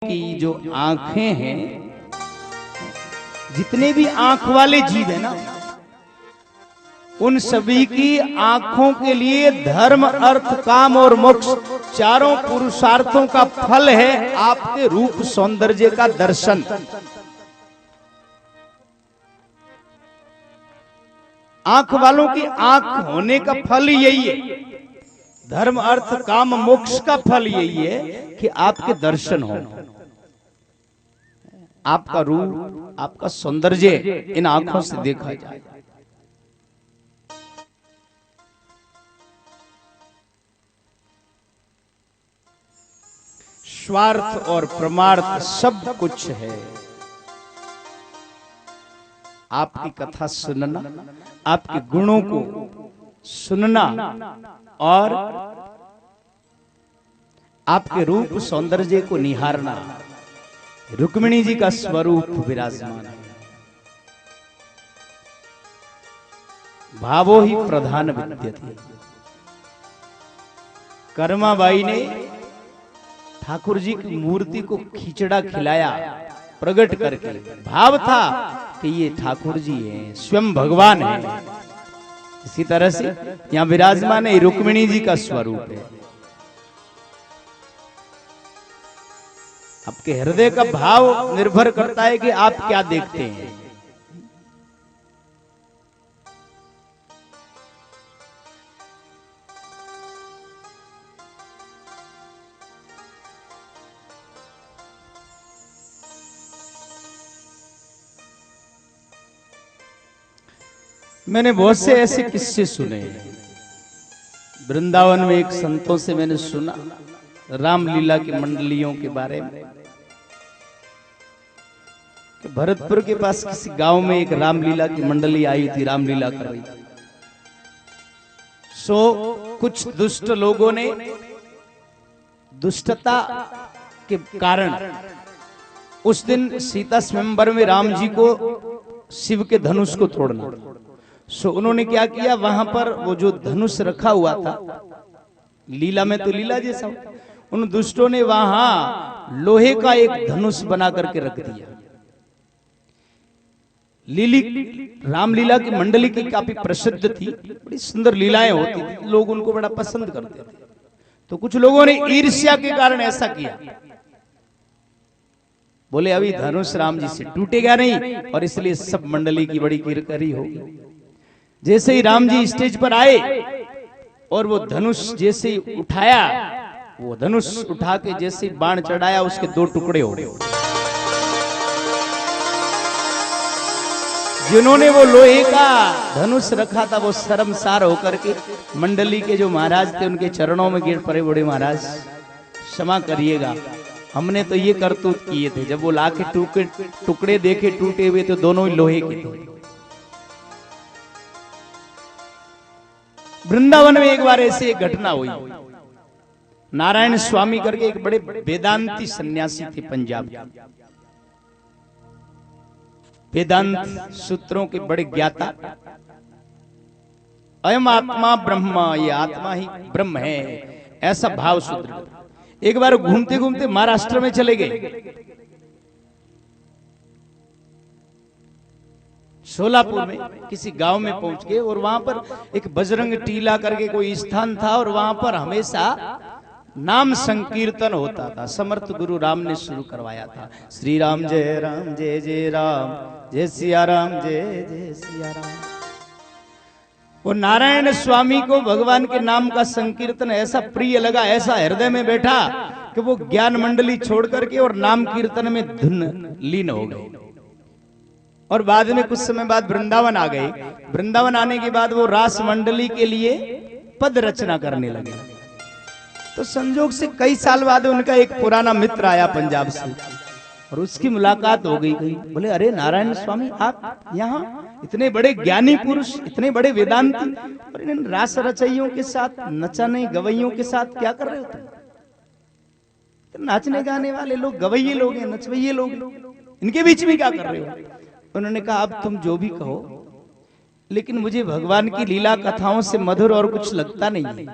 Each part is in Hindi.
की जो आंखें हैं, जितने भी आंख वाले जीव है ना, उन सभी की आंखों के लिए धर्म, अर्थ, काम और मोक्ष चारों पुरुषार्थों का फल है आपके रूप सौंदर्य का दर्शन। आंख वालों की आंख होने का फल यही है, धर्म, अर्थ, काम, मोक्ष का फल यही है कि आपके दर्शन हो, आपका रूप, आपका सौंदर्य इन आंखों से देखा जाए। स्वार्थ और परमार्थ सब कुछ है। आपकी कथा सुनना, आपके गुणों को सुनना और आपके रूप सौंदर्य को निहारना। रुक्मिणी जी का स्वरूप विराजमान है। भावो ही प्रधान विद्यते। कर्माबाई ने ठाकुर जी की मूर्ति को खिचड़ा खिलाया प्रकट करके। भाव था कि ये ठाकुर जी हैं, स्वयं भगवान है। इसी तरह से यहाँ विराजमान है, रुक्मिणी जी का स्वरूप है। आपके हृदय का भाव निर्भर करता है कि आप क्या देखते हैं। मैंने बहुत से ऐसे किस्से सुने। वृंदावन में एक संतों से मैंने सुना रामलीला की मंडलियों के बारे में, कि भरतपुर के पास किसी गांव में एक रामलीला की मंडली आई थी, रामलीला कर रही थी। कुछ दुष्ट लोगों ने दुष्टता के कारण उस दिन सीता स्वयंवर में राम जी को शिव के धनुष को तोड़ना। उन्होंने क्या किया, वहां पर वो जो धनुष रखा हुआ था, लीला में तो लीला जैसा, उन दुष्टों ने वहां लोहे का एक धनुष बना करके रख दिया। रामलीला की मंडली की काफी प्रसिद्ध थी, बड़ी सुंदर लीलाएं होती थी, लोग उनको बड़ा पसंद करते थे। तो कुछ लोगों ने ईर्ष्या के कारण ऐसा किया, बोले अभी धनुष राम जी से टूटेगा नहीं, और इसलिए सब मंडली की बड़ी किरकिरी होगी। जैसे ही राम जी स्टेज पर आए और वो धनुष जैसे ही उठाया, वो धनुष उठा के जैसे ही बाण चढ़ाया, उसके दो टुकड़े हो गए। जिन्होंने वो लोहे का धनुष रखा था, वो शर्मसार होकर के मंडली के जो महाराज थे उनके चरणों में गिर पड़े, बड़े महाराज क्षमा करिएगा, हमने तो ये करतूत किए थे। जब वो लाके टुकड़े देखे टूटे हुए तो दोनों ही लोहे के थे। वृंदावन में एक बार ऐसी एक घटना हुई। नारायण स्वामी करके एक बड़े वेदांती सन्यासी थे पंजाब के, वेदांत सूत्रों के बड़े ज्ञाता। अयम आत्मा ब्रह्म, ये आत्मा ही ब्रह्म है, ऐसा भाव सूत्र। एक बार घूमते घूमते महाराष्ट्र में चले गए, सोलापुर में किसी गांव में पहुंच गए, और वहां पर एक बजरंग टीला करके कोई स्थान था, और वहां पर हमेशा नाम संकीर्तन होता था। समर्थ गुरु राम ने शुरू करवाया था, श्री राम जय राम, जय सिया राम, जय जय सिया राम। वो नारायण स्वामी को भगवान के नाम का संकीर्तन ऐसा प्रिय लगा, ऐसा हृदय में बैठा कि वो ज्ञान मंडली छोड़ करके और नाम कीर्तन में धुन लीन हो गए। और बाद में कुछ समय बाद वृंदावन आ गए। वृंदावन आने के बाद वो रास मंडली के लिए पद रचना करने लगे। तो संजोग से कई साल बाद उनका एक पुराना मित्र आया पंजाब से, और उसकी मुलाकात हो गई। बोले अरे नारायण स्वामी, आप यहाँ इतने बड़े ज्ञानी पुरुष, इतने बड़े वेदांती, और इन रास रचइयों के साथ, नचाने गवैयों के साथ क्या कर रहे हो तुम? तो नाचने गाने वाले लोग गवैये लोग हैं, नचवैये लोग, इनके बीच में क्या कर रहे हो? उन्होंने कहा अब तुम जो भी कहो, लेकिन मुझे भगवान की लीला कथाओं से मधुर और कुछ लगता नहीं है।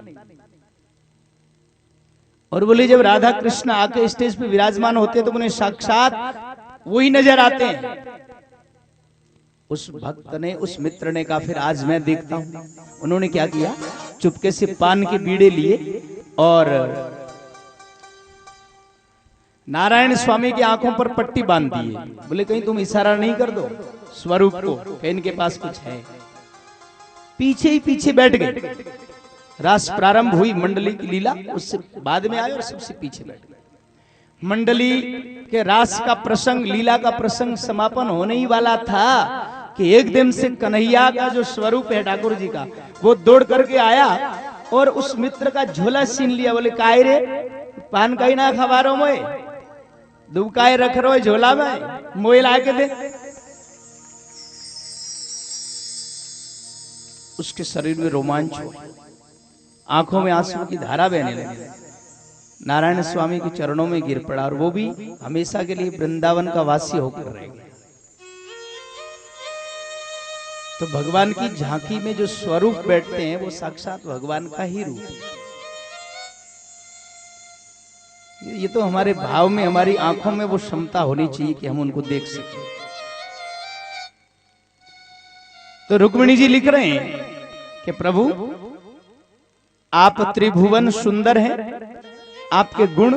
और बोले जब राधा कृष्ण आके स्टेज पे विराजमान होते तो उन्हें साक्षात वही नजर आते हैं। उस भक्त ने, उस मित्र ने कहा फिर आज मैं देखता हूं। उन्होंने क्या किया, चुपके से पान के बीड़े लिए और नारायण स्वामी की आंखों पर पट्टी बांध दी। बोले कहीं तुम इशारा नहीं कर दो स्वरूप को कि इनके पास कुछ है। पीछे ही पीछे बैठ गए। रास प्रारंभ हुई, मंडली की लीला उससे बाद में आई और सबसे पीछे बैठ गए। मंडली के रास का प्रसंग, लीला का प्रसंग समापन होने ही वाला था कि एकदम से कन्हैया का जो स्वरूप है ठाकुर जी का, वो दौड़ करके आया और उस मित्र का झोला छीन लिया। बोले काय रे, पान का ही ना खबारों में दुबकाए रख रो झोला में, मोए ला के दे। उसके शरीर में रोमांच हो, आंखों में आंसू की धारा बहने लगी। नारायण स्वामी के चरणों में गिर पड़ा और वो भी हमेशा के लिए वृंदावन का वासी होकर रह गया। तो भगवान की झांकी में जो स्वरूप बैठते हैं वो साक्षात भगवान का ही रूप है। ये तो हमारे भाव में, हमारी आंखों में वो क्षमता होनी चाहिए कि हम उनको देख सकें। तो रुक्मिणी जी लिख रहे हैं कि प्रभु आप त्रिभुवन सुंदर हैं, आपके गुण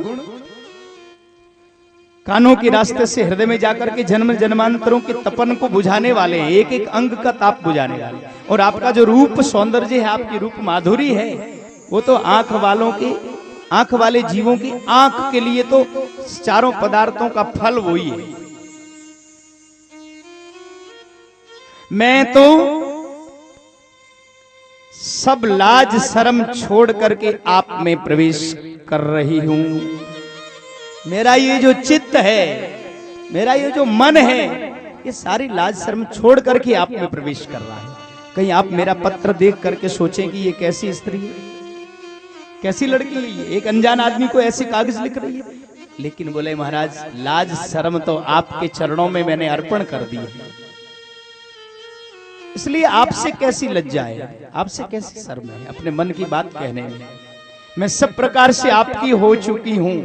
कानों के रास्ते से हृदय में जाकर के जन्म जन्मांतरों के तपन को बुझाने वाले हैं, एक एक अंग का ताप बुझाने वाले। और आपका जो रूप सौंदर्य है, आपकी रूप माधुरी है, वो तो आंख वालों के, आंख वाले जीवों की आंख के लिए तो चारों पदार्थों का फल वही है। मैं तो सब लाज शर्म छोड़ करके आप में प्रवेश कर रही हूं। मेरा ये जो चित्त है, मेरा ये जो मन है, ये सारी लाज शर्म छोड़ करके आप में प्रवेश कर रहा है। कहीं आप मेरा पत्र देख करके सोचें कि ये कैसी स्त्री है, कैसी लड़की है ये, एक अनजान आदमी को ऐसे कागज लिख रही है। लेकिन बोले महाराज लाज शर्म तो आपके चरणों में मैंने अर्पण कर दी है, इसलिए आपसे कैसी लज्जा है, आपसे कैसी शर्म है अपने मन की बात कहने में। मैं सब प्रकार से आपकी हो चुकी हूं।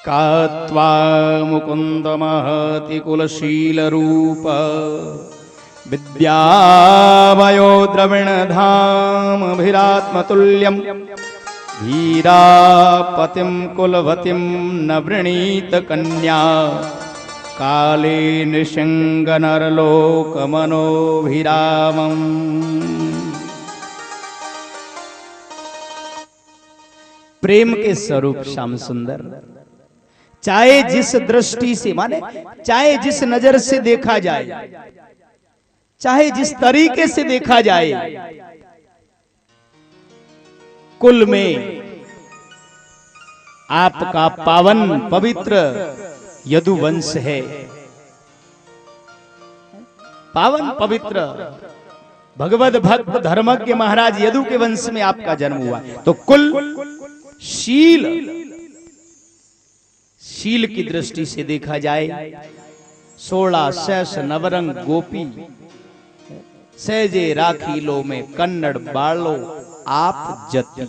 कात्वा मुकुंद महति कुलशील रूप विद्यामयो द्रविण धाम अभिरात्मतुल्यम धीरापतिम कुलवतिम न वृणीत कन्या काले नृसिंह नरलोक मनोभिरामम्। प्रेम के स्वरूप श्याम सुंदर, चाहे जिस दृष्टि से, माने चाहे जिस नजर से देखा जाए, चाहे जिस तरीके से देखा जाए, कुल में आपका पावन पवित्र यदुवंश है। पावन पवित्र भगवत भक्त धर्मज्ञ महाराज यदु के वंश में आपका जन्म हुआ। तो कुल शील, शील की दृष्टि से देखा जाए, 16 शेष नवरंग गोपी सहजे राखीलो में कन्नड़ बालो आप जति।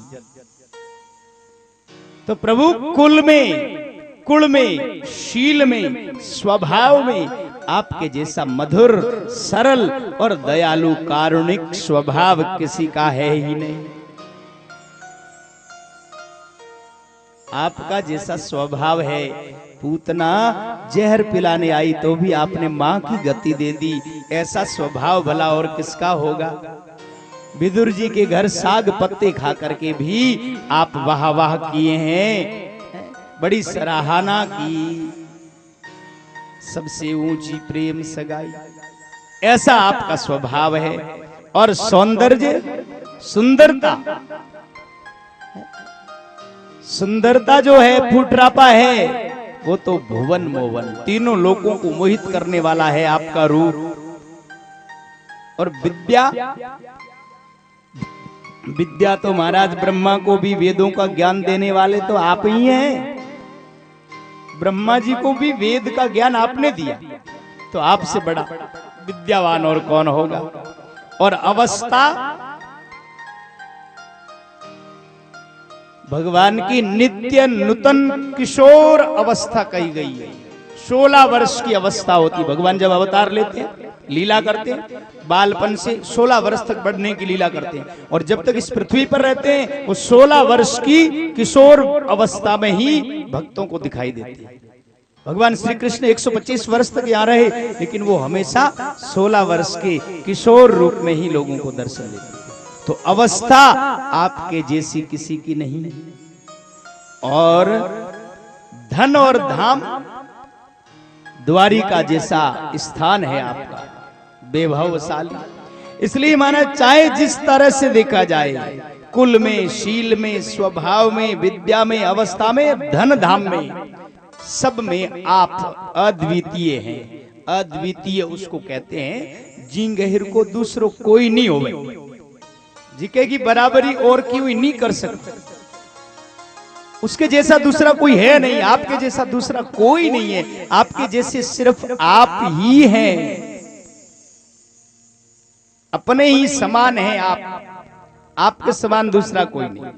तो प्रभु कुल में, शील में, स्वभाव में आपके जैसा मधुर, सरल और दयालु कारुणिक स्वभाव किसी का है ही नहीं। आपका जैसा स्वभाव है, पूतना जहर पिलाने आई तो भी आपने मां की गति दे दी, ऐसा स्वभाव भला और किसका होगा। विदुर जी के घर साग पत्ते खा करके भी आप वाह वाह किए हैं, बड़ी सराहना की, सबसे ऊंची प्रेम सगाई, ऐसा आपका स्वभाव है। और सौंदर्य, सुंदरता, सुंदरता जो है, फुटरापा है, वो तो भुवन मोहन, तीनों लोगों को मोहित करने वाला है आपका रूप। और विद्या, विद्या तो महाराज ब्रह्मा को भी वेदों का ज्ञान देने वाले तो आप ही हैं। ब्रह्मा जी को भी वेद का ज्ञान आपने दिया, तो आपसे बड़ा विद्यावान और कौन होगा। और अवस्था, भगवान की नित्य नूतन किशोर अवस्था कही गई है। 16 वर्ष की अवस्था होती। भगवान जब अवतार लेते हैं, लीला करते हैं, बालपन से 16 वर्ष तक बढ़ने की लीला करते हैं, और जब तक इस पृथ्वी पर रहते हैं वो 16 वर्ष की किशोर अवस्था में ही भक्तों को दिखाई देते हैं। भगवान श्री कृष्ण 125 वर्ष तक यहाँ रहे, लेकिन वो हमेशा 16 वर्ष के किशोर रूप में ही लोगों को दर्शन देते हैं। तो अवस्था आपके जैसी किसी की नहीं है। और धन और धाम द्वारिका जैसा स्थान है आपका, वैभवशाली। इसलिए माना चाहे जिस तरह से देखा जाए, कुल में, शील में, स्वभाव में, विद्या में, अवस्था में, धन धाम में, सब में आप अद्वितीय हैं। अद्वितीय उसको कहते हैं जिंगहिर को दूसरो कोई नहीं होवे, जिके की बराबरी और कोई नहीं कर सकता। उसके जैसा दूसरा कोई है नहीं, आपके जैसा दूसरा कोई नहीं है, आपके जैसे सिर्फ आप ही हैं, अपने ही समान हैं आप, आपके समान दूसरा कोई नहीं।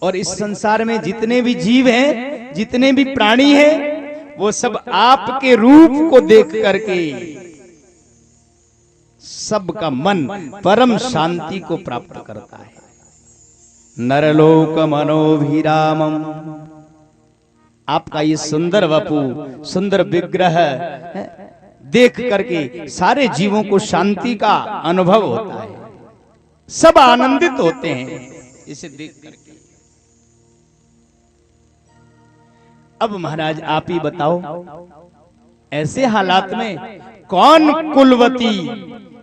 और इस संसार में जितने भी जीव हैं, जितने भी प्राणी हैं, वो सब आपके रूप को देख करके सबका मन परम शांति को प्राप्त करता है। नरलोक मनोभिरामम, आपका ये सुंदर वपु, सुंदर विग्रह देख करके सारे जीवों को शांति का अनुभव होता है, सब आनंदित होते हैं इसे देख करके। अब महाराज आप ही बताओ, ऐसे हालात में कौन कुलवती,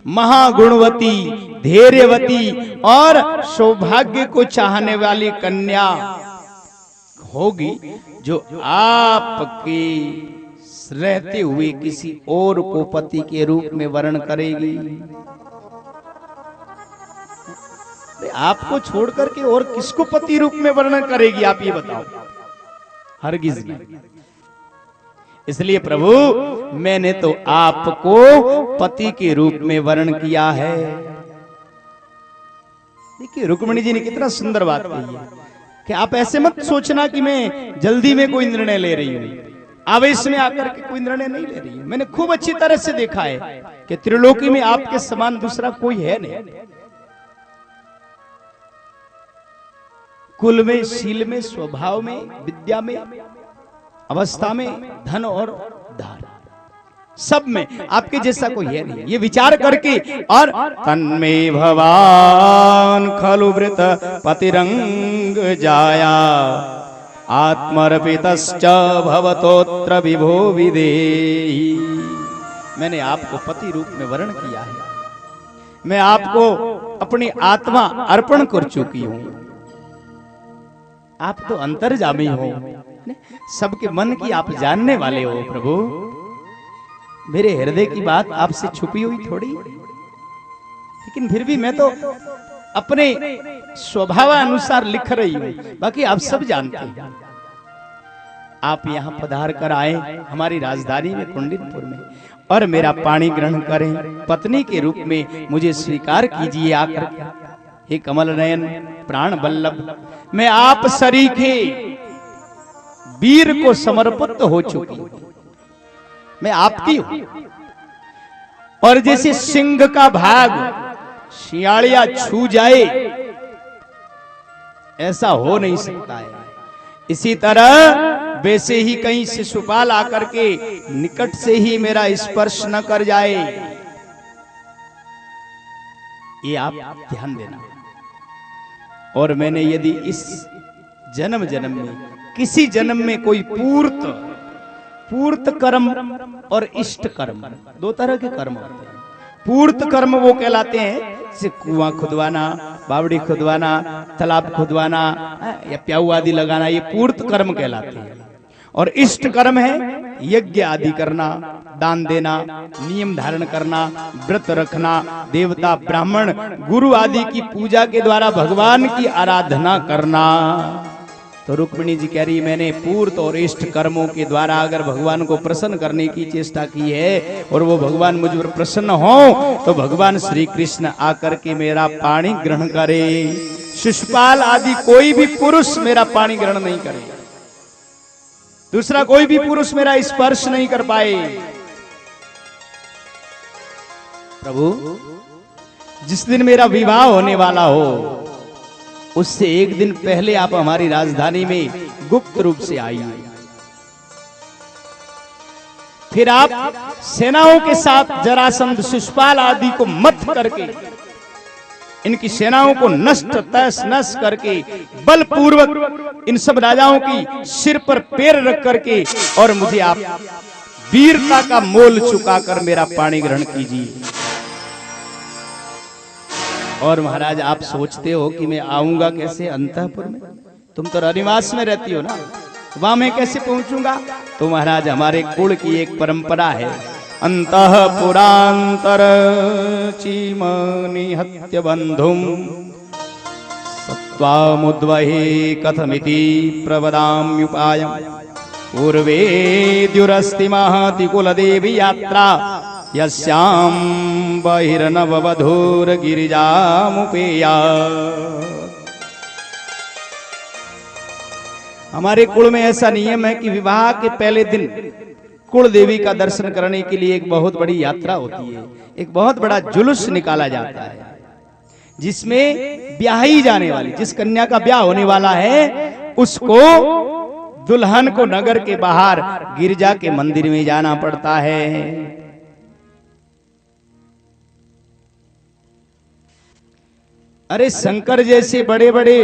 महागुणवती, धैर्यवती और सौभाग्य को चाहने वाली कन्या होगी जो आपके रहते हुए किसी और को पति के रूप में वर्ण करेगी? आपको छोड़ करके और किसको पति रूप में वर्णन करेगी, आप ये बताओ। हरगिज नहीं। इसलिए प्रभु मैंने तो आपको पति के रूप में वर्णन किया है। देखिए रुक्मिणी जी ने कितना सुंदर बात कही है कि आप ऐसे मत सोचना कि मैं जल्दी में कोई निर्णय ले रही हूं, आवेश में आकर के कोई निर्णय नहीं ले रही हूं। मैंने खूब अच्छी तरह से देखा है कि त्रिलोकी में आपके समान दूसरा कोई है नहीं। कुल में, शील में, स्वभाव में, विद्या में, अवस्था में, धन और धार, सब में आपके जैसा कोई है नहीं। ये विचार करके और तन्मे भवान खलु वृत पतिरंग जाया आत्मर्पितश्च भवतोत्र विभो विदेहि, मैंने आपको पति रूप में वर्ण किया है, मैं आपको अपनी आत्मा अर्पण कर चुकी हूं। आप तो अंतर्यामी हो, सबके मन की आप जानने वाले हो प्रभु। मेरे हृदय की बात आपसे छुपी हुई थोड़ी, लेकिन फिर भी मैं तो अपने स्वभाव अनुसार लिख रही हूं, बाकी आप सब जानते हैं। आप यहाँ पधार कर आए हमारी राजधानी में कुंडिनपुर में, और मेरा पाणी ग्रहण करें, पत्नी के रूप में मुझे स्वीकार कीजिए आकर। हे कमल नयन प्राण बल्लभ, मैं आप सरीखे वीर को समर्पित हो चुकी हूं, मैं आपकी हूं। और जैसे सिंह का भाग शियालिया छू जाए, ऐसा हो नहीं सकता है। इसी तरह वैसे ही कहीं शिशुपाल आकर के निकट से ही मेरा स्पर्श न कर जाए, ये आप ध्यान देना। और मैंने यदि इस जन्म जन्म में, किसी जन्म में कोई पूर्त कर्म और इष्ट कर्म, दो तरह के कर्म होते हैं। पूर्त कर्म वो कहलाते हैं जैसे कुआं खुदवाना, बावड़ी खुदवाना, तालाब खुदवाना या प्याऊ आदि लगाना, ये पूर्त कर्म कहलाते हैं। और इष्ट कर्म है यज्ञ आदि करना, दान देना, नियम धारण करना, व्रत रखना, देवता ब्राह्मण गुरु आदि की पूजा के द्वारा भगवान की आराधना करना, तो रुक्मिणी जी कह रही मैंने पूर्त और इष्ट कर्मों के द्वारा अगर भगवान को प्रसन्न करने की चेष्टा की है और वो भगवान मुझ पर प्रसन्न हो तो भगवान श्री कृष्ण आकर के मेरा पानी ग्रहण करे। शिशुपाल आदि कोई भी पुरुष मेरा पानी ग्रहण नहीं करे, दूसरा कोई भी पुरुष मेरा स्पर्श नहीं कर पाए। प्रभु जिस दिन मेरा विवाह होने वाला हो उससे एक दिन पहले आप हमारी राजधानी में गुप्त रूप से आइए, फिर आप सेनाओं के साथ जरासंध शिशुपाल आदि को मत करके इनकी सेनाओं को नष्ट तहस नश करके बलपूर्वक इन सब राजाओं की सिर पर पैर रख करके और मुझे आप वीरता का मोल चुकाकर मेरा पानी ग्रहण कीजिए। और महाराज आप सोचते हो कि मैं आऊंगा कैसे अंतःपुर में, तुम तो रनिवास में रहती हो ना, वहां मैं कैसे पहुंचूंगा? तो महाराज हमारे कुल की एक परंपरा है, अंतःपुरांतर चीमनिहत्य बंधुम सत्वामुद्वहे कथमिति प्रवदाम्युपायम् पूर्वे द्युरस्ति महति कुलदेवी यात्रा यस्यां बहिर्नववधूर गिरिजामुपेया। हमारे कुल में ऐसा नियम है कि विवाह के पहले दिन कुल देवी का दर्शन करने के लिए एक बहुत बड़ी यात्रा होती है, एक बहुत बड़ा जुलूस निकाला जाता है जिसमें ब्याही जाने वाली जिस कन्या का ब्याह होने वाला है उसको दुल्हन को नगर के बाहर गिरजा के मंदिर में जाना पड़ता है। अरे शंकर जैसे बड़े बड़े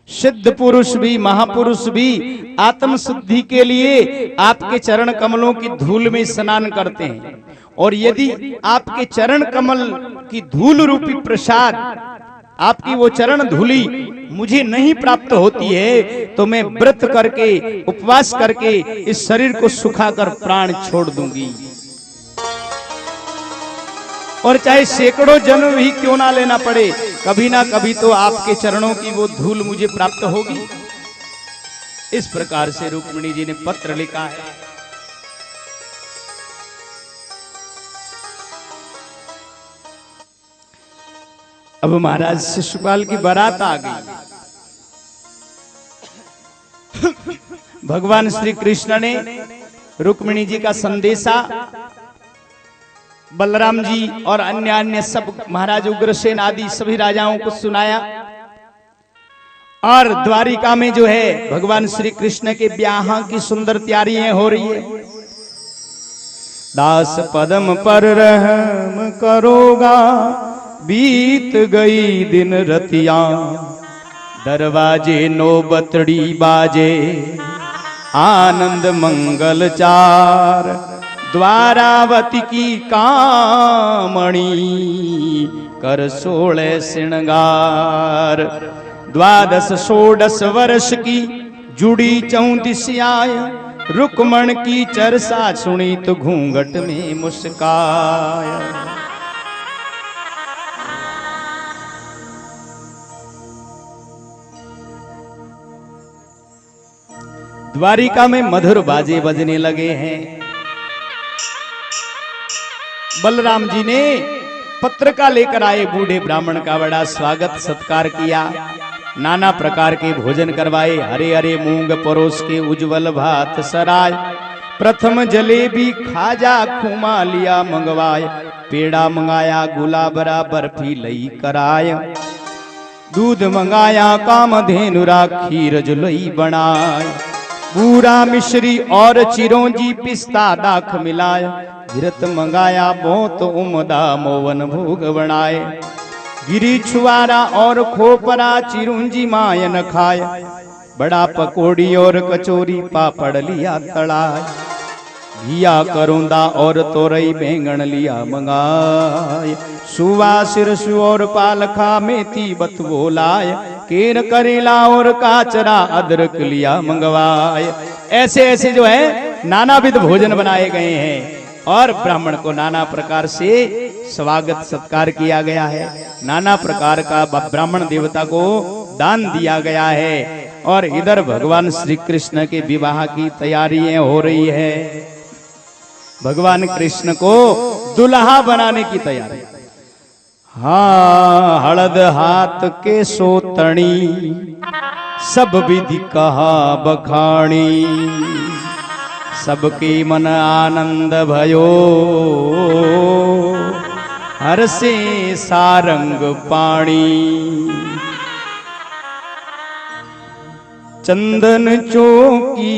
सिद्ध पुरुष भी महापुरुष भी आत्म शुद्धि के लिए आपके चरण कमलों की धूल में स्नान करते हैं, और यदि आपके चरण कमल की धूल रूपी प्रसाद आपकी वो चरण धूली मुझे नहीं प्राप्त होती है तो मैं व्रत करके उपवास करके इस शरीर को सुखाकर प्राण छोड़ दूंगी, और चाहे सैकड़ों जन्म ही क्यों ना लेना पड़े, कभी ना कभी तो आपके चरणों की वो धूल मुझे प्राप्त होगी। इस प्रकार से रुक्मिणी जी ने पत्र लिखा है। अब महाराज शिशुपाल की बारात आ गई। भगवान श्री कृष्ण ने रुक्मिणी जी का संदेशा बलराम जी और अन्य सब महाराज उग्रसेन आदि सभी राजाओं को सुनाया, और द्वारिका में जो है भगवान श्री कृष्ण के ब्याह की सुंदर तैयारियां हो रही है। दास पदम पर रहम करोगा बीत गई दिन रतिया, दरवाजे नौबतड़ी बाजे आनंद मंगल चार, द्वारावती की कामणी कर 16 श्रृंगार, द्वादश षोडश वर्ष की जुड़ी 34 आय, रुक्मण की चर्चा सुनी तो घूंघट में मुस्काया। द्वारिका में मधुर बाजे बजने लगे हैं। बलराम जी ने पत्र का लेकर आए बूढ़े ब्राह्मण का बड़ा स्वागत सत्कार किया, नाना प्रकार के भोजन करवाए, हरे हरे मूंग परोस के उज्जवल भात सराय, प्रथम जलेबी खाजा खूमा लिया मंगवाए, पेड़ा मंगाया गुलाबरा बर्फी लई कराय, दूध मंगाया कामधेनुरा खीर जुलई बनाए, बूरा मिश्री और चिरौंजी पिस्ता दाख मिलाया, घिरत मंगाया बहुत उमदा मोवन भोग बनाए, गिरी छुआरा और खोपरा चिरुंजी मायन खाए, बड़ा पकोड़ी और कचौरी पापड़ लिया तड़ाए, घिया करोंदा और तोरई बैंगन लिया मंगाए, सुवा सिरसु और पालखा मेथी बतवो लाए, केर करेला और काचरा अदरक लिया मंगवाए। ऐसे ऐसे जो है नानाविध भोजन बनाए गए हैं, और ब्राह्मण को नाना प्रकार से स्वागत सत्कार किया गया है। नाना प्रकार का ब्राह्मण देवता को दान दिया गया है। और इधर भगवान श्री कृष्ण के विवाह की तैयारियां हो रही है। भगवान कृष्ण को दुल्हा बनाने की तैयारी। हाँ, हळद हाथ के सोतणी, सब विधि कहा बखाणी, सबके मन आनंद भयो, हरसे सारंग पाणी। चंदन चौकी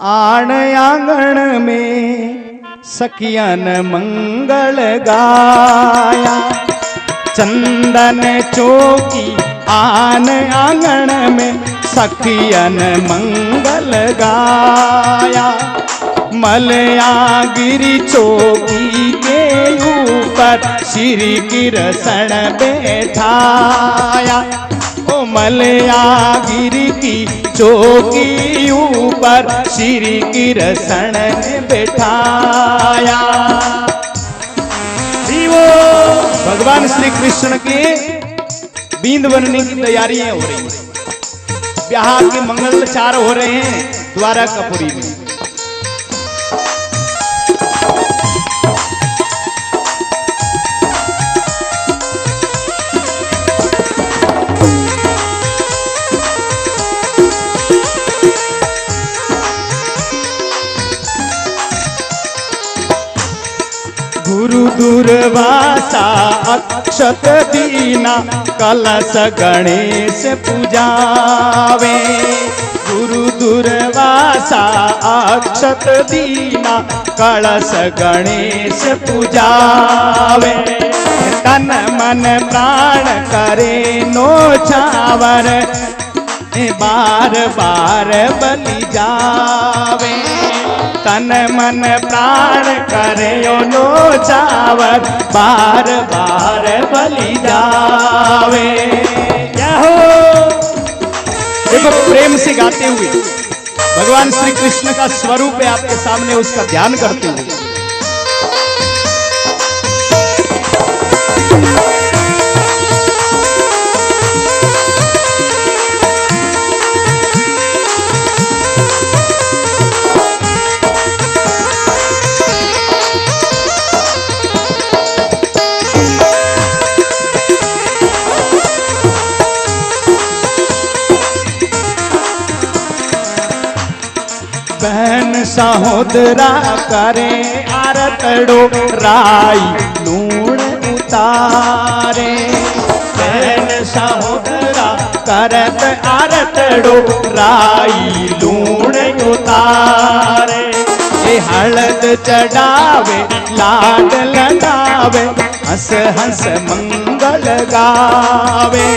आण आंगण में, सखियन मंगल गाया। चंदन चौकी आन आंगण में, सखियन मंगल गाया। मलयागिरी चौकी के ऊपर, श्री कृष्ण बैठाया। ओ मलयागिरी की चौकी ऊपर, श्री कृष्ण ने बैठाया। भगवान श्री कृष्ण के बींद बनने की तैयारियां हो रही हैं। ब्याह के मंगलाचार हो रहे हैं द्वारा कपुरी में। गुरु दुर्वासा अक्षत दीना, कलश गणेश पूजावे। गुरु दुर्वासा अक्षत दीना, कलश गणेश पूजावे। तन मन प्राण करे नौछावर, बार बार बलि जावे। तन मन प्राण करे नौछावर, बार बार बलि जावे। देखो प्रेम से गाते हुए भगवान श्री कृष्ण का स्वरूप है आपके सामने, उसका ध्यान करते हुए। बहन सहोदरा करे आरतड़ो, राई लूण उतारे। बहन सहोदरा करत आरतड़ो, राई लूण उतारे। ये हळद चढ़ावे लाड लगावे, हंस हंस मंगल गावे।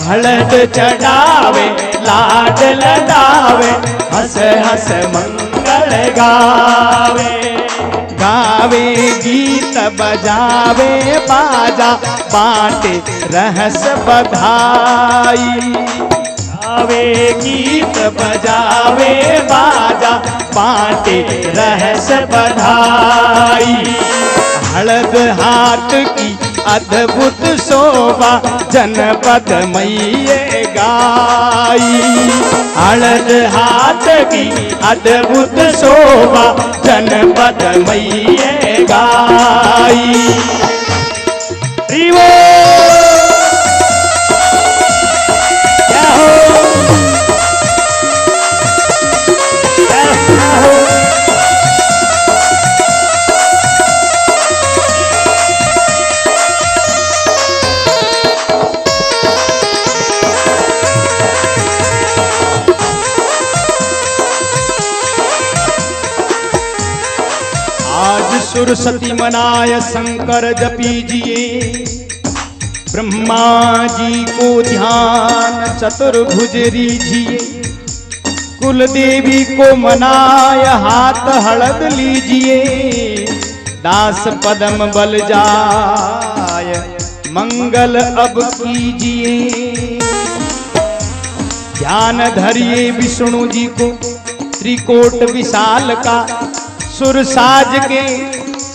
हळद चढ़ावे लाड लगावे, हंस हंस मंगल गावे। गावे गीत बजावे बाजा, बाटे रहस बधाई। गावे गीत बजावे बाजा, बाटे रहस बधाई। हळद हाथ की अद्भुत शोभा, जनपद मैये गाई। हळद हाथ की अद्भुत शोभा, जनपद मैये गाई। सुरसती मनाय शंकर जपीजिए, ब्रह्मा जी को ध्यान चतुर्भुज रीजिए। कुल देवी को मनाय हाथ हळद लीजिए, दास पदम बल जाय मंगल अब कीजिए। ध्यान धरिए विष्णु जी को त्रिकोट विशाल का, सुर साज के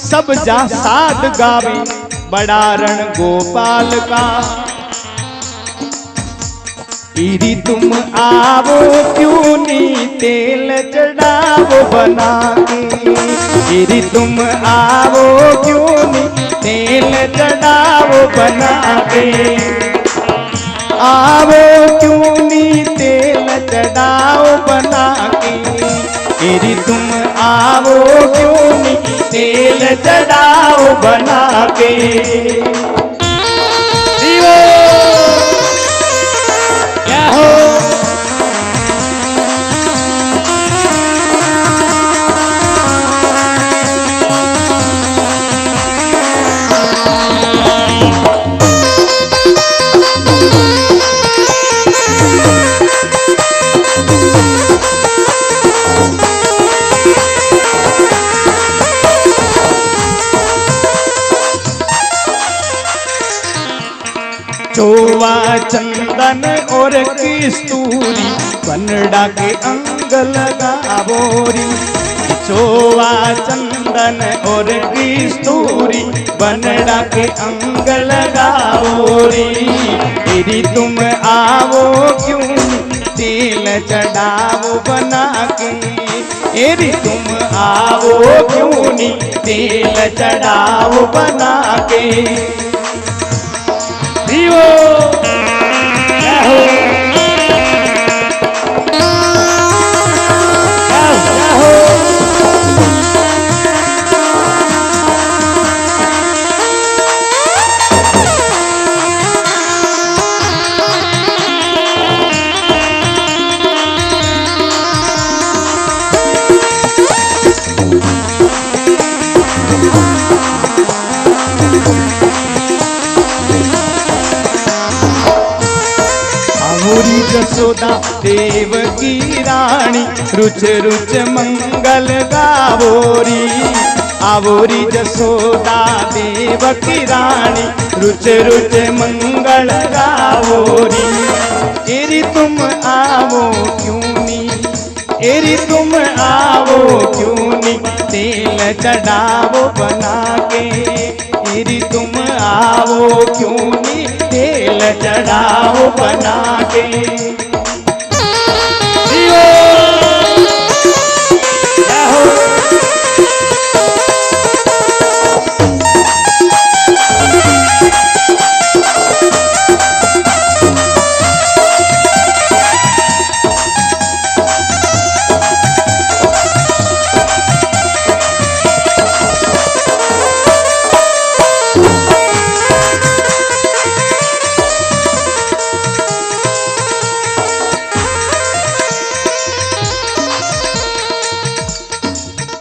सब जा साध गावे, बड़ा रण गोपाल का। इरी तुम आवो क्यों नी तेल चढ़ावो बना के, इरी तुम आवो क्यों नी तेल चढ़ावो बना के, आवो क्यों नी तेल चढ़ाओ बना के, इरी तुम आवो क्यों नी तेल चढ़ाओ बना के। क्या हो चोवा चंदन और किस्तूरी बनड़ा के अंग लगावोरी, चोवा चंदन और किस्तूरी बनड़ा के अंग लगावोरी, तेरी तुम आवो क्यों तेल चढ़ावो बना के, तेरी तुम आवो क्यों नी तेल चढ़ावो बना के। यशोदा देव की रानी रुच रुच मंगल गावोरी, आवोरी यशोदा देव की रानी रुच रुच मंगल गावोरी, एरी तुम आवो क्यों नी, एरी तुम आवो क्यों नी तेल चढ़ावो बना के, एरी तुम आवो क्यों नी तेल चढ़ाओ बना के।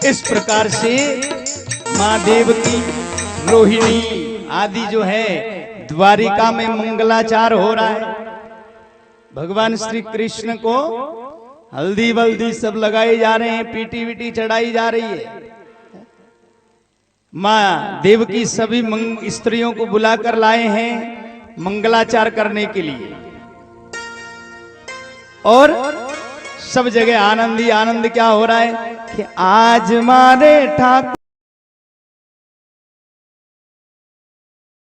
इस प्रकार से माँ देव की रोहिणी आदि जो है द्वारिका में मंगलाचार हो रहा है। भगवान श्री कृष्ण को हल्दी वल्दी सब लगाए जा रहे हैं, पीटी वीटी चढ़ाई जा रही है। माँ देव की सभी स्त्रियों को बुलाकर लाए हैं मंगलाचार करने के लिए, और सब जगह आनंद ही आनंद क्या हो रहा है कि आज मारे ठाकुर